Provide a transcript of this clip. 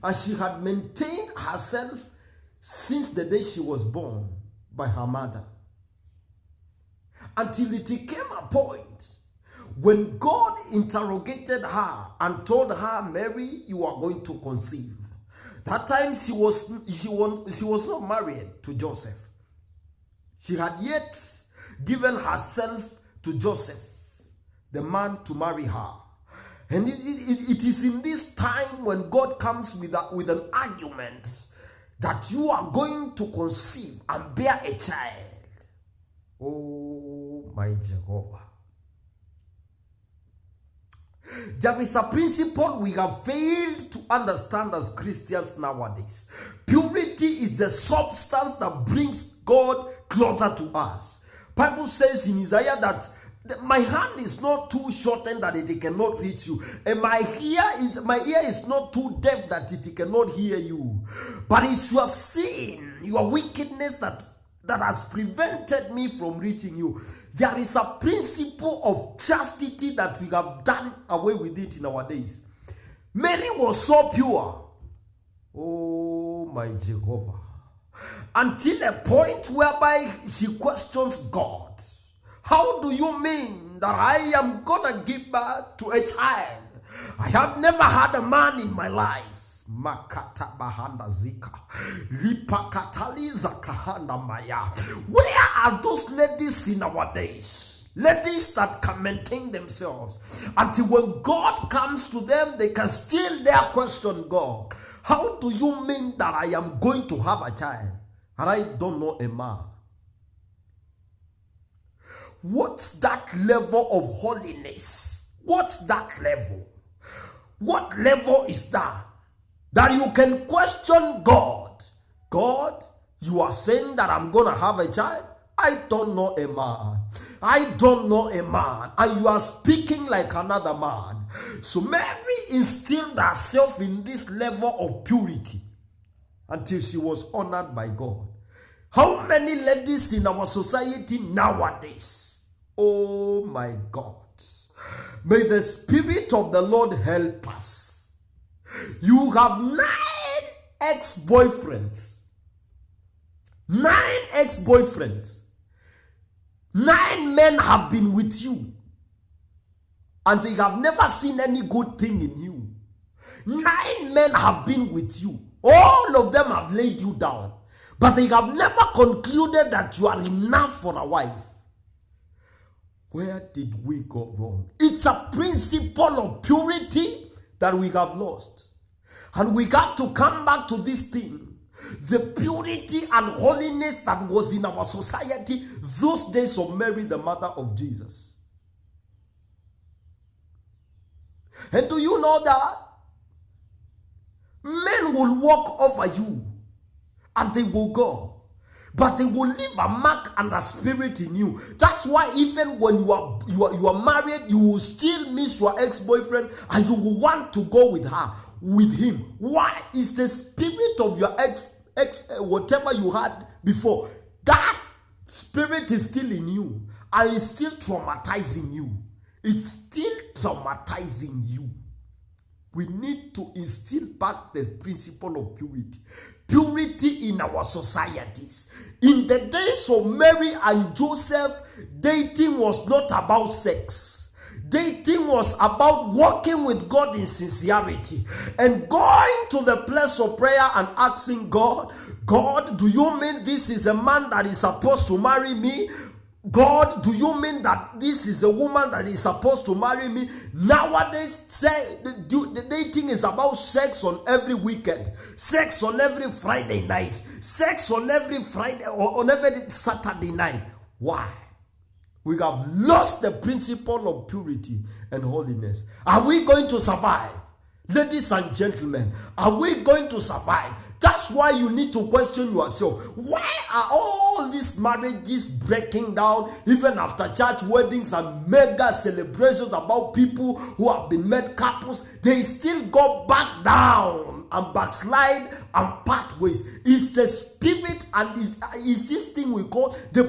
and she had maintained herself since the day she was born by her mother. Until it came a point when God interrogated her and told her, Mary, you are going to conceive. That time she was not married to Joseph. She had yet given herself to Joseph, the man to marry her. And it is in this time when God comes with an argument that you are going to conceive and bear a child. Oh my Jehovah. There is a principle we have failed to understand as Christians nowadays. Purity is the substance that brings God closer to us. Bible says in Isaiah that my hand is not too shortened that it cannot reach you, and my ear is not too deaf that it cannot hear you. But it's your sin, your wickedness that has prevented me from reaching you. There is a principle of chastity that we have done away with it in our days. Mary was so pure. Oh my Jehovah. Until a point whereby she questions God. How do you mean that I am gonna give birth to a child? I have never had a man in my life. Makata bahanda zika, lipakataliza kahanda maya. Where are those ladies in our days? Ladies that can maintain themselves until when God comes to them, they can still dare question God. How do you mean that I am going to have a child and I don't know a man? What's that level of holiness? What's that level? What level is that? That you can question God. God, you are saying that I'm going to have a child? I don't know a man. I don't know a man. And you are speaking like another man. So Mary instilled herself in this level of purity until she was honored by God. How many ladies in our society nowadays? Oh my God. May the Spirit of the Lord help us. You have 9 ex-boyfriends. 9 ex-boyfriends. 9 men have been with you. And they have never seen any good thing in you. 9 men have been with you. All of them have laid you down. But they have never concluded that you are enough for a wife. Where did we go wrong? It's a principle of purity that we have lost. And we have to come back to this thing. The purity and holiness that was in our society those days of Mary, the mother of Jesus. And do you know that men will walk over you and they will go, but they will leave a mark and a spirit in you. That's why even when you are married, you will still miss your ex-boyfriend and you will want to go with him. Why? It's the spirit of your ex whatever you had before. That spirit is still in you and it's still traumatizing you. It's still traumatizing you. We need to instill back the principle of purity. Purity in our societies. In the days of Mary and Joseph, dating was not about sex. Dating was about walking with God in sincerity and going to the place of prayer and asking God, God, do you mean this is a man that is supposed to marry me? God, do you mean that this is a woman that is supposed to marry me? Nowadays, say the dating is about sex on every weekend, sex on every Friday night, sex on every Friday or on every Saturday night. Why? We have lost the principle of purity and holiness. Are we going to survive? Ladies and gentlemen, are we going to survive? That's why you need to question yourself. Why are all these marriages breaking down even after church weddings and mega celebrations about people who have been made couples? They still go back down and backslide and part ways. It's the spirit and is this thing we call the